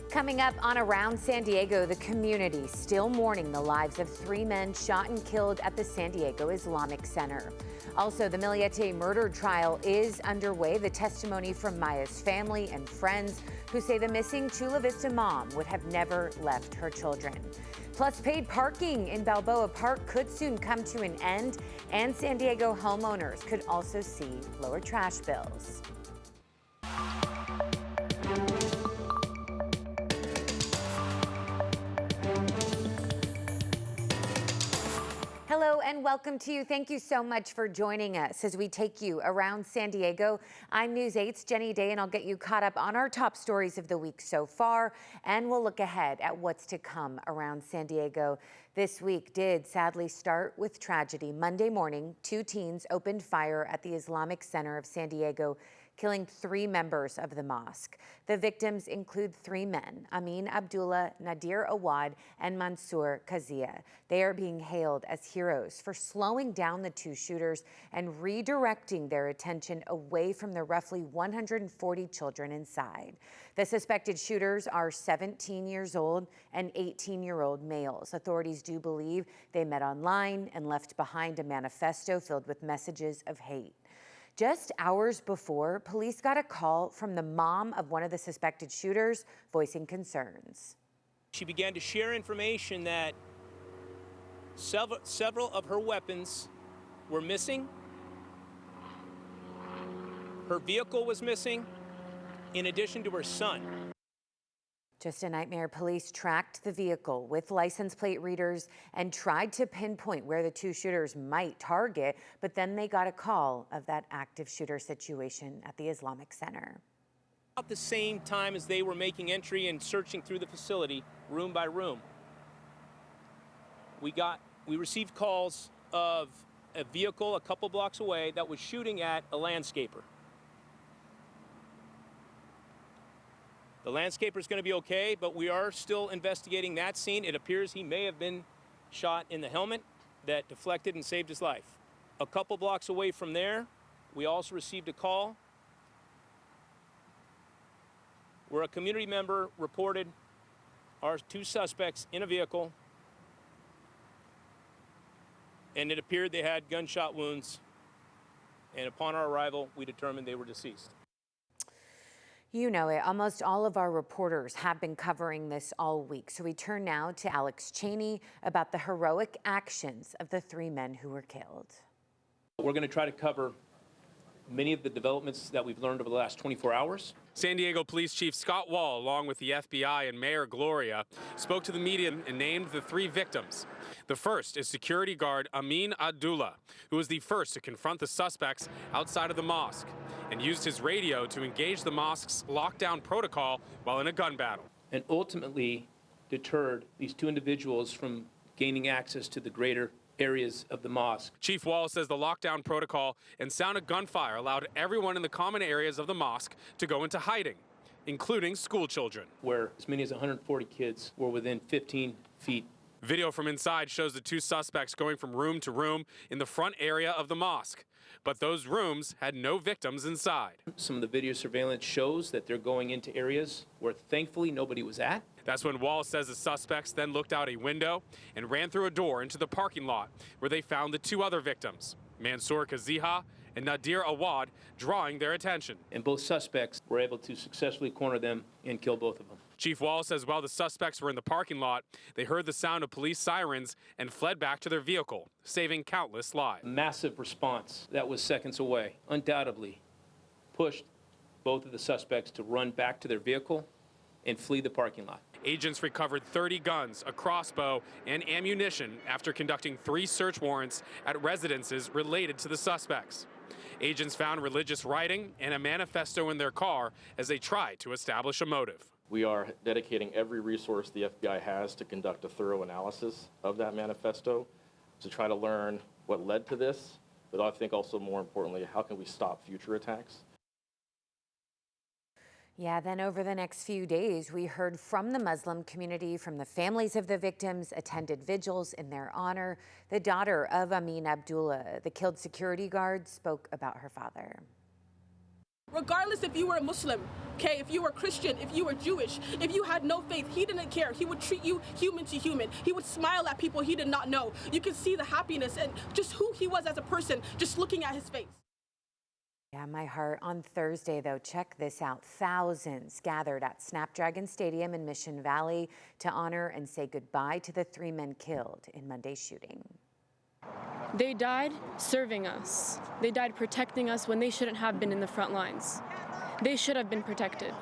Coming up on Around San Diego, the community still mourning the lives of 3 men shot and killed at the San Diego Islamic Center. Also, the Millette murder trial is underway. The testimony from Maya's family and friends who say the missing Chula Vista mom would have never left her children. Plus, paid parking in Balboa Park could soon come to an end, and San Diego homeowners could also see lower trash bills. Hello and welcome to you. Thank you so much for joining us as we take you around San Diego. I'm News 8's Jenny Day, and I'll get you caught up on our top stories of the week so far, and we'll look ahead at what's to come around San Diego. This week did sadly start with tragedy. Monday morning, 2 teens opened fire at the Islamic Center of San Diego, killing 3 members of the mosque. The victims include 3 men, Amin Abdullah, Nadir Awad, and Mansour Kazia. They are being hailed as heroes for slowing down the 2 shooters and redirecting their attention away from the roughly 140 children inside. The suspected shooters are 17 years old and 18-year-old males. Authorities do believe they met online and left behind a manifesto filled with messages of hate. Just hours before, police got a call from the mom of one of the suspected shooters voicing concerns. She began to share information that several of her weapons were missing. Her vehicle was missing, in addition to her son. Just a nightmare. Police tracked the vehicle with license plate readers and tried to pinpoint where the 2 shooters might target, but then they got a call of that active shooter situation at the Islamic Center. About the same time as they were making entry and searching through the facility, room by room, we received calls of a vehicle a couple blocks away that was shooting at a landscaper. The landscaper is going to be okay, but we are still investigating that scene. It appears he may have been shot in the helmet that deflected and saved his life. A couple blocks away from there, we also received a call where a community member reported our 2 suspects in a vehicle, and it appeared they had gunshot wounds, and upon our arrival, we determined they were deceased. You know it, almost all of our reporters have been covering this all week. So we turn now to Alex Cheney about the heroic actions of the 3 men who were killed. We're going to try to cover many of the developments that we've learned over the last 24 hours. San Diego Police Chief Scott Wall, along with the FBI and Mayor Gloria, spoke to the media and named the 3 victims. The first is security guard Amin Abdullah, who was the first to confront the suspects outside of the mosque and used his radio to engage the mosque's lockdown protocol while in a gun battle. And ultimately deterred these 2 individuals from gaining access to the greater areas of the mosque. Chief Wall says the lockdown protocol and sound of gunfire allowed everyone in the common areas of the mosque to go into hiding, including school children, where as many as 140 kids were within 15 feet. Video from inside shows the 2 suspects going from room to room in the front area of the mosque, but those rooms had no victims inside. Some of the video surveillance shows that they're going into areas where thankfully nobody was at. That's when Wall says the suspects then looked out a window and ran through a door into the parking lot where they found the 2 other victims, Mansour Kazia and Nadir Awad, drawing their attention. And both suspects were able to successfully corner them and kill both of them. Chief Wall says while the suspects were in the parking lot, they heard the sound of police sirens and fled back to their vehicle, saving countless lives. A massive response that was seconds away undoubtedly pushed both of the suspects to run back to their vehicle and flee the parking lot. Agents recovered 30 guns, a crossbow, and ammunition after conducting 3 search warrants at residences related to the suspects. Agents found religious writing and a manifesto in their car as they tried to establish a motive. We are dedicating every resource the FBI has to conduct a thorough analysis of that manifesto to try to learn what led to this, but I think also more importantly, how can we stop future attacks? Yeah, then over the next few days, we heard from the Muslim community, from the families of the victims, attended vigils in their honor. The daughter of Amin Abdullah, the killed security guard, spoke about her father. Regardless if you were a Muslim, okay, if you were Christian, if you were Jewish, if you had no faith, he didn't care. He would treat you human to human. He would smile at people he did not know. You can see the happiness and just who he was as a person, just looking at his face. Yeah, my heart. On Thursday, though, check this out. Thousands gathered at Snapdragon Stadium in Mission Valley to honor and say goodbye to the 3 men killed in Monday's shooting. They died serving us. They died protecting us when they shouldn't have been in the front lines. They should have been protected.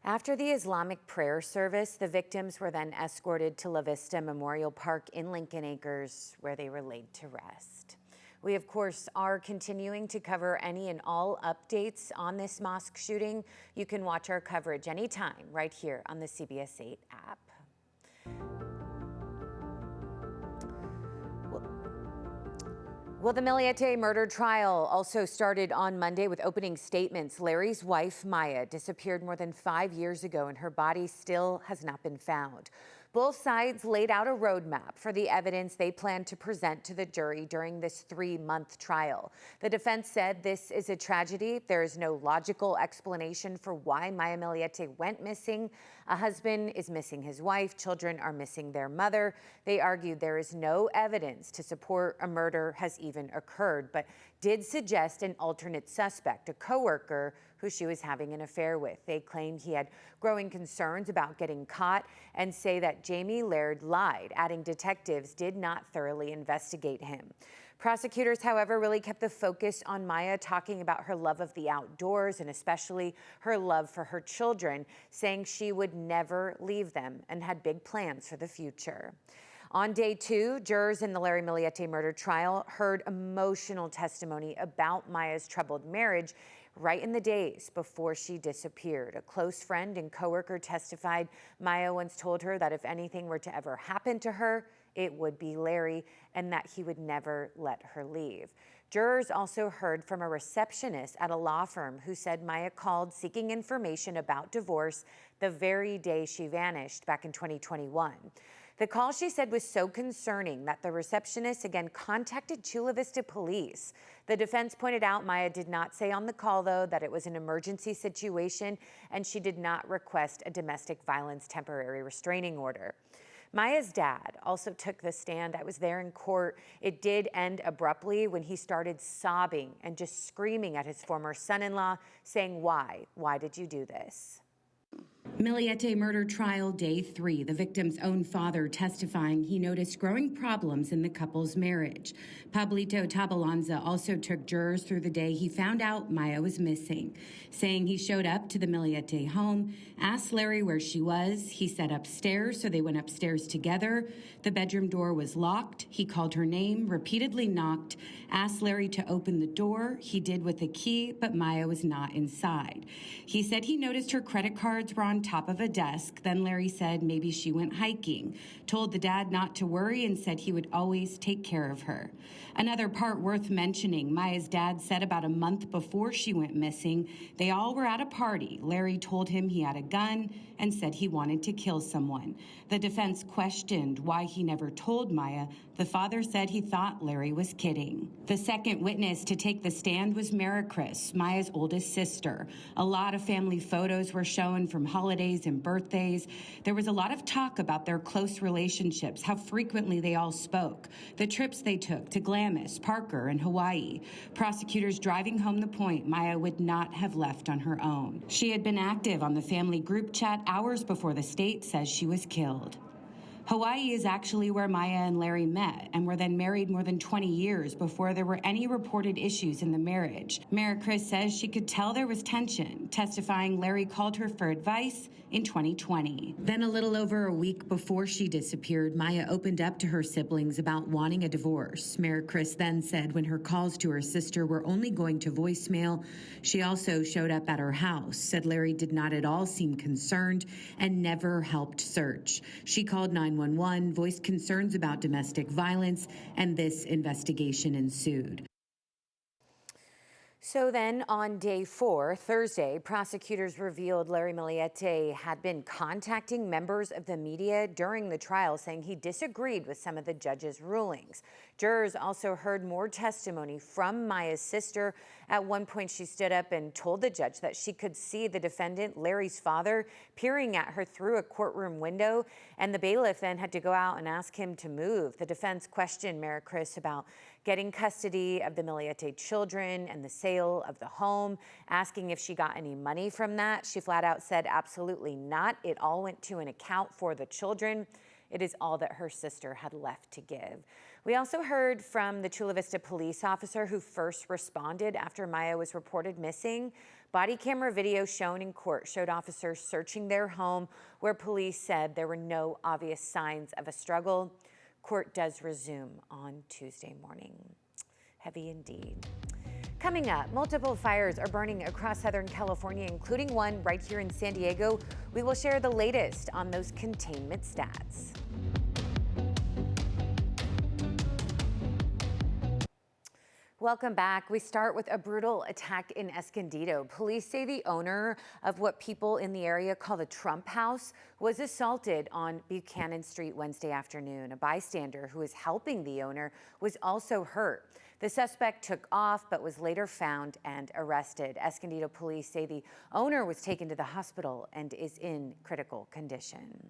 After the Islamic prayer service, the victims were then escorted to La Vista Memorial Park in Lincoln Acres, where they were laid to rest. We, of course, are continuing to cover any and all updates on this mosque shooting. You can watch our coverage anytime right here on the CBS 8 app. Well, the Millette murder trial also started on Monday with opening statements. Larry's wife, Maya, disappeared more than 5 years ago, and her body still has not been found. Both sides laid out a roadmap for the evidence they plan to present to the jury during this 3-month trial. The defense said this is a tragedy. There is no logical explanation for why Maya Millette went missing. A husband is missing his wife. Children are missing their mother. They argued there is no evidence to support a murder has even occurred, but did suggest an alternate suspect, a coworker who she was having an affair with. They claimed he had growing concerns about getting caught and say that Jamie Laird lied, adding detectives did not thoroughly investigate him. Prosecutors, however, really kept the focus on Maya talking about her love of the outdoors and especially her love for her children, saying she would never leave them and had big plans for the future. On day 2, jurors in the Larry Millette murder trial heard emotional testimony about Maya's troubled marriage right in the days before she disappeared. A close friend and coworker testified Maya once told her that if anything were to ever happen to her, it would be Larry, and that he would never let her leave. Jurors also heard from a receptionist at a law firm who said Maya called seeking information about divorce the very day she vanished back in 2021. The call, she said, was so concerning that the receptionist again contacted Chula Vista police. The defense pointed out Maya did not say on the call, though, that it was an emergency situation, and she did not request a domestic violence temporary restraining order. Maya's dad also took the stand. I was there in court. It did end abruptly when he started sobbing and just screaming at his former son-in-law, saying, "Why? Why did you do this?" Millette murder trial day 3, the victim's own father testifying he noticed growing problems in the couple's marriage. Pablito Tabalanza also took jurors through the day he found out Maya was missing, saying he showed up to the Millette home, asked Larry where she was. He said upstairs, so they went upstairs together. The bedroom door was locked. He called her name, repeatedly knocked, asked Larry to open the door. He did with a key, but Maya was not inside. He said he noticed her credit cards were on top of a desk. Then Larry said maybe she went hiking, told the dad not to worry, and said he would always take care of her. Another part worth mentioning, Maya's dad said about a month before she went missing, they all were at a party. Larry told him he had a gun and said he wanted to kill someone. The defense questioned why he never told Maya. The father said he thought Larry was kidding. The second witness to take the stand was Chris, Maya's oldest sister. A lot of family photos were shown from holidays and birthdays. There was a lot of talk about their close relationships, how frequently they all spoke, the trips they took to Glamis, Parker, and Hawaii. Prosecutors driving home the point Maya would not have left on her own. She had been active on the family group chat hours before the state says she was killed. Hawaii is actually where Maya and Larry met and were then married more than 20 years before there were any reported issues in the marriage. Chris says she could tell there was tension, testifying Larry called her for advice in 2020. Then a little over a week before she disappeared, Maya opened up to her siblings about wanting a divorce. Chris then said when her calls to her sister were only going to voicemail, she also showed up at her house, said Larry did not at all seem concerned and never helped search. She called 911, voiced concerns about domestic violence, and this investigation ensued. So then on day 4, Thursday, prosecutors revealed Larry Millette had been contacting members of the media during the trial, saying he disagreed with some of the judge's rulings. Jurors also heard more testimony from Maya's sister. At one point, she stood up and told the judge that she could see the defendant, Larry's father, peering at her through a courtroom window, and the bailiff then had to go out and ask him to move. The defense questioned Mayor Chris about getting custody of the Millette children and the sale of the home, asking if she got any money from that. She flat out said absolutely not. It all went to an account for the children. It is all that her sister had left to give. We also heard from the Chula Vista police officer who first responded after Maya was reported missing. Body camera video shown in court showed officers searching their home, where police said there were no obvious signs of a struggle. Court does resume on Tuesday morning. Heavy indeed. Coming up, multiple fires are burning across Southern California, including one right here in San Diego. We will share the latest on those containment stats. Welcome back. We start with a brutal attack in Escondido. Police say the owner of what people in the area call the Trump House was assaulted on Buchanan Street Wednesday afternoon. A bystander who was helping the owner was also hurt. The suspect took off but was later found and arrested. Escondido police say the owner was taken to the hospital and is in critical condition.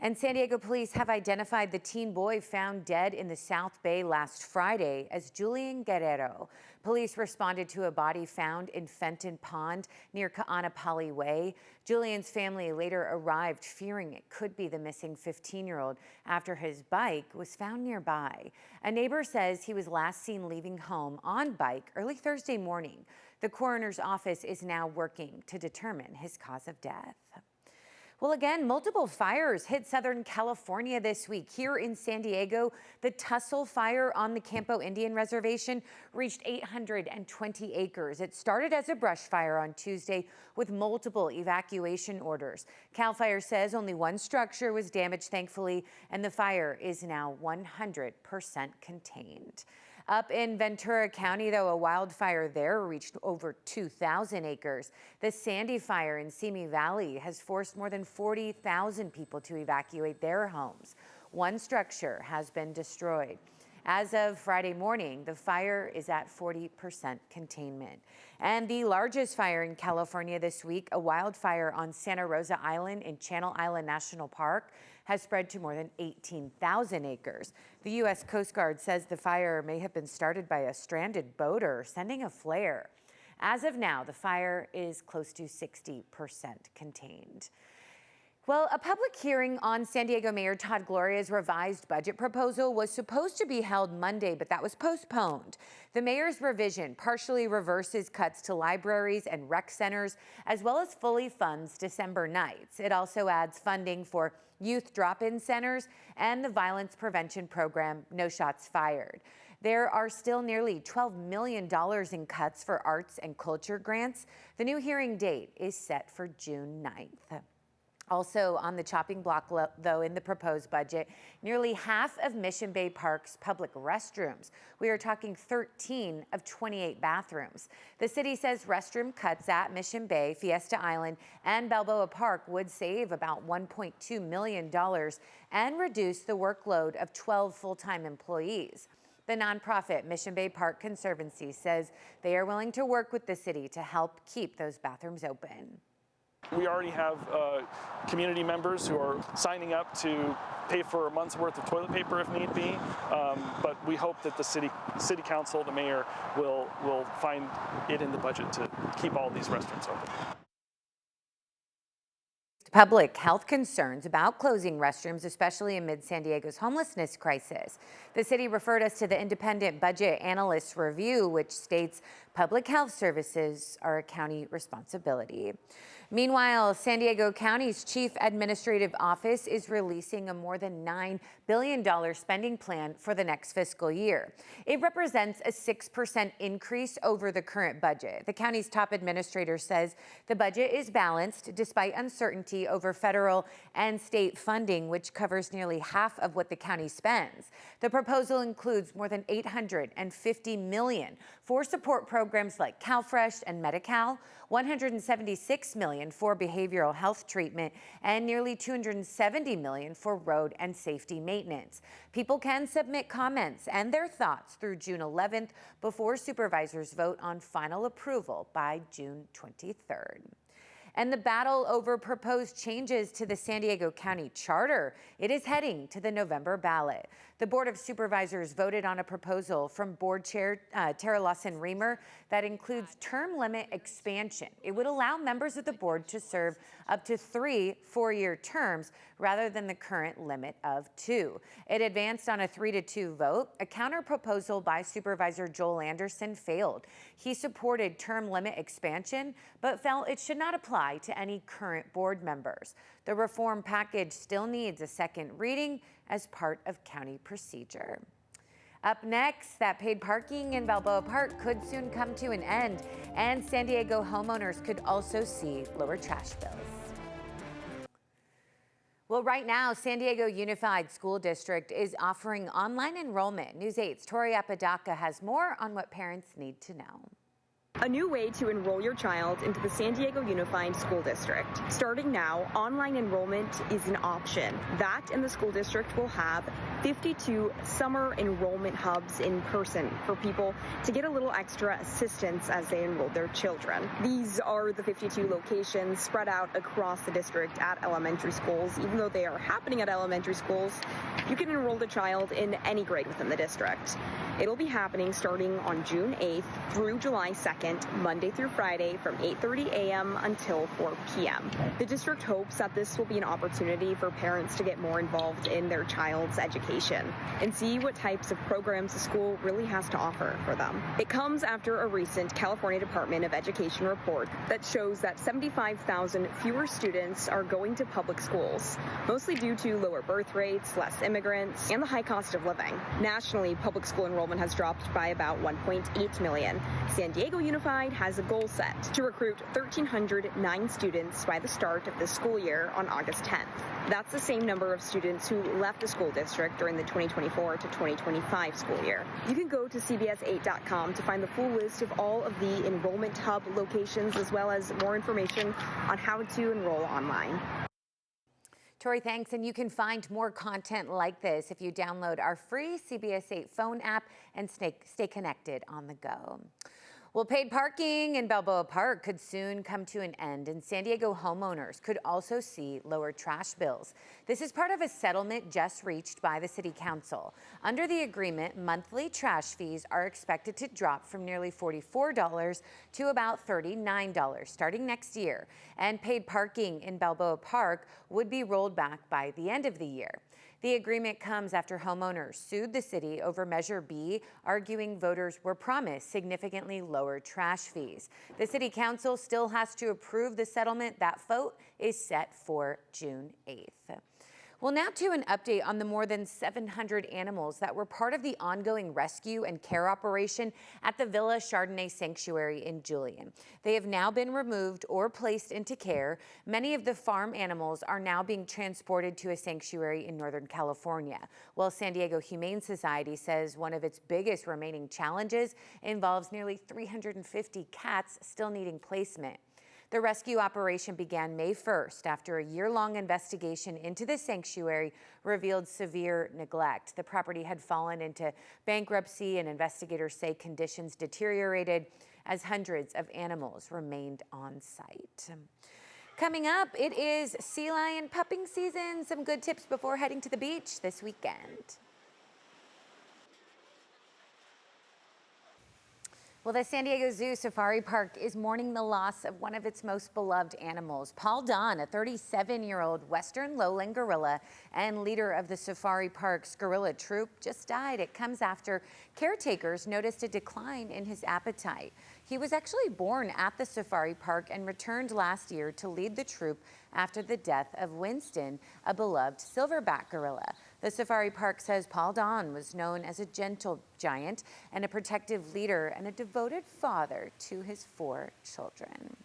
And San Diego police have identified the teen boy found dead in the South Bay last Friday as Julian Guerrero. Police responded to a body found in Fenton Pond near Ka'anapali Way. Julian's family later arrived, fearing it could be the missing 15-year-old after his bike was found nearby. A neighbor says he was last seen leaving home on bike early Thursday morning. The coroner's office is now working to determine his cause of death. Well, again, multiple fires hit Southern California this week. Here in San Diego, the Tussle fire on the Campo Indian Reservation reached 820 acres. It started as a brush fire on Tuesday with multiple evacuation orders. CAL FIRE says only one structure was damaged, thankfully, and the fire is now 100% contained. Up in Ventura County, though, a wildfire there reached over 2,000 acres. The Sandy Fire in Simi Valley has forced more than 40,000 people to evacuate their homes. One structure has been destroyed. As of Friday morning, the fire is at 40% containment. And the largest fire in California this week, a wildfire on Santa Rosa Island in Channel Island National Park, has spread to more than 18,000 acres. The U.S. Coast Guard says the fire may have been started by a stranded boater sending a flare. As of now, the fire is close to 60% contained. Well, a public hearing on San Diego Mayor Todd Gloria's revised budget proposal was supposed to be held Monday, but that was postponed. The mayor's revision partially reverses cuts to libraries and rec centers, as well as fully funds December nights. It also adds funding for youth drop-in centers and the violence prevention program, No Shots Fired. There are still nearly $12 million in cuts for arts and culture grants. The new hearing date is set for June 9th. Also on the chopping block, though, in the proposed budget, nearly half of Mission Bay Park's public restrooms. We are talking 13 of 28 bathrooms. The city says restroom cuts at Mission Bay, Fiesta Island, and Balboa Park would save about $1.2 million and reduce the workload of 12 full-time employees. The nonprofit Mission Bay Park Conservancy says they are willing to work with the city to help keep those bathrooms open. We already have community members who are signing up to pay for a month's worth of toilet paper if need be, but we hope that the city council, the mayor, will find it in the budget to keep all these restaurants open. Public health concerns about closing restrooms, especially amid San Diego's homelessness crisis. The city referred us to the independent budget analysts review, which states public health services are a county responsibility. Meanwhile, San Diego County's Chief Administrative Office is releasing a more than $9 billion spending plan for the next fiscal year. It represents a 6% increase over the current budget. The county's top administrator says the budget is balanced despite uncertainty over federal and state funding, which covers nearly half of what the county spends. The proposal includes more than $850 million for support programs programs like CalFresh and Medi-Cal, $176 million for behavioral health treatment, and nearly $270 million for road and safety maintenance. People can submit comments and their thoughts through June 11th before supervisors vote on final approval by June 23rd. And the battle over proposed changes to the San Diego County Charter, it is heading to the November ballot. The Board of Supervisors voted on a proposal from Board Chair Tara Lawson-Remer that includes term limit expansion. It would allow members of the board to serve up to 3 four-year terms rather than the current limit of 2. It advanced on a 3-2 vote. A counter proposal by Supervisor Joel Anderson failed. He supported term limit expansion, but felt it should not apply to any current board members. The reform package still needs a second reading as part of county procedure. Up next, that paid parking in Balboa Park could soon come to an end, and San Diego homeowners could also see lower trash bills. Well, right now, San Diego Unified School District is offering online enrollment. News 8's Tori Apodaca has more on what parents need to know. A new way to enroll your child into the San Diego Unified School District. Starting now, online enrollment is an option. That and the school district will have 52 summer enrollment hubs in person for people to get a little extra assistance as they enroll their children. These are the 52 locations spread out across the district at elementary schools. Even though they are happening at elementary schools, you can enroll the child in any grade within the district. It'll be happening starting on June 8th through July 2nd, Monday through Friday from 8:30 a.m. until 4 p.m. The district hopes that this will be an opportunity for parents to get more involved in their child's education and see what types of programs the school really has to offer for them. It comes after a recent California Department of Education report that shows that 75,000 fewer students are going to public schools, mostly due to lower birth rates, less immigrants, and the high cost of living. Nationally, public school enrollment has dropped by about 1.8 million. San Diego Unified has a goal set to recruit 1,309 students by the start of the school year on August 10th. That's the same number of students who left the school district during the 2024 to 2025 school year. You can go to cbs8.com to find the full list of all of the enrollment hub locations as well as more information on how to enroll online. Tori, thanks. And you can find more content like this if you download our free CBS 8 phone app and stay connected on the go. Well, paid parking in Balboa Park could soon come to an end, and San Diego homeowners could also see lower trash bills. This is part of a settlement just reached by the City Council. Under the agreement, monthly trash fees are expected to drop from nearly $44 to about $39 starting next year, and paid parking in Balboa Park would be rolled back by the end of the year. The agreement comes after homeowners sued the city over Measure B, arguing voters were promised significantly lower trash fees. The City Council still has to approve the settlement. That vote is set for June 8th. Well, now to an update on the more than 700 animals that were part of the ongoing rescue and care operation at the Villa Chardonnay Sanctuary in Julian. They have now been removed or placed into care. Many of the farm animals are now being transported to a sanctuary in Northern California. While San Diego Humane Society says one of its biggest remaining challenges involves nearly 350 cats still needing placement. The rescue operation began May 1st after a year-long investigation into the sanctuary revealed severe neglect. The property had fallen into bankruptcy, and investigators say conditions deteriorated as hundreds of animals remained on site. Coming up, it is sea lion pupping season. Some good tips before heading to the beach this weekend. Well, the San Diego Zoo Safari Park is mourning the loss of one of its most beloved animals. Paul Don, a 37-year-old Western lowland gorilla and leader of the Safari Park's gorilla troop, just died. It comes after caretakers noticed a decline in his appetite. He was actually born at the Safari Park and returned last year to lead the troop after the death of Winston, a beloved silverback gorilla. The Safari Park says Paul Don was known as a gentle giant and a protective leader and a devoted father to his 4 children.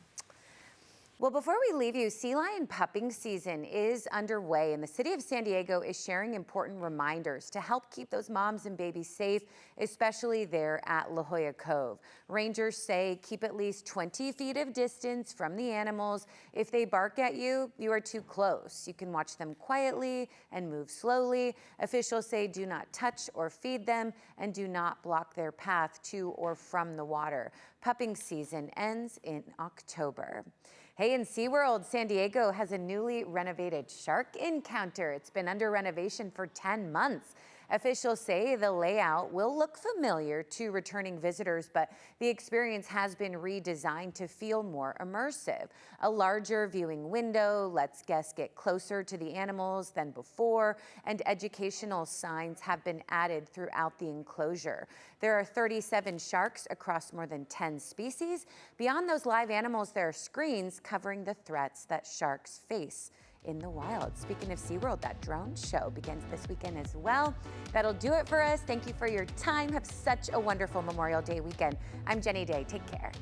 Well, before we leave you, sea lion pupping season is underway, and the city of San Diego is sharing important reminders to help keep those moms and babies safe, especially there at La Jolla Cove. Rangers say keep at least 20 feet of distance from the animals. If they bark at you, you are too close. You can watch them quietly and move slowly. Officials say do not touch or feed them and do not block their path to or from the water. Pupping season ends in October. Hey, in SeaWorld, San Diego has a newly renovated shark encounter. It's been under renovation for 10 months. Officials say the layout will look familiar to returning visitors, but the experience has been redesigned to feel more immersive. A larger viewing window lets guests get closer to the animals than before, and educational signs have been added throughout the enclosure. There are 37 sharks across more than 10 species. Beyond those live animals, there are screens covering the threats that sharks face in the wild. Speaking of SeaWorld, that drone show begins this weekend as well. That'll do it for us. Thank you for your time. Have such a wonderful Memorial Day weekend. I'm Jenny Day. Take care.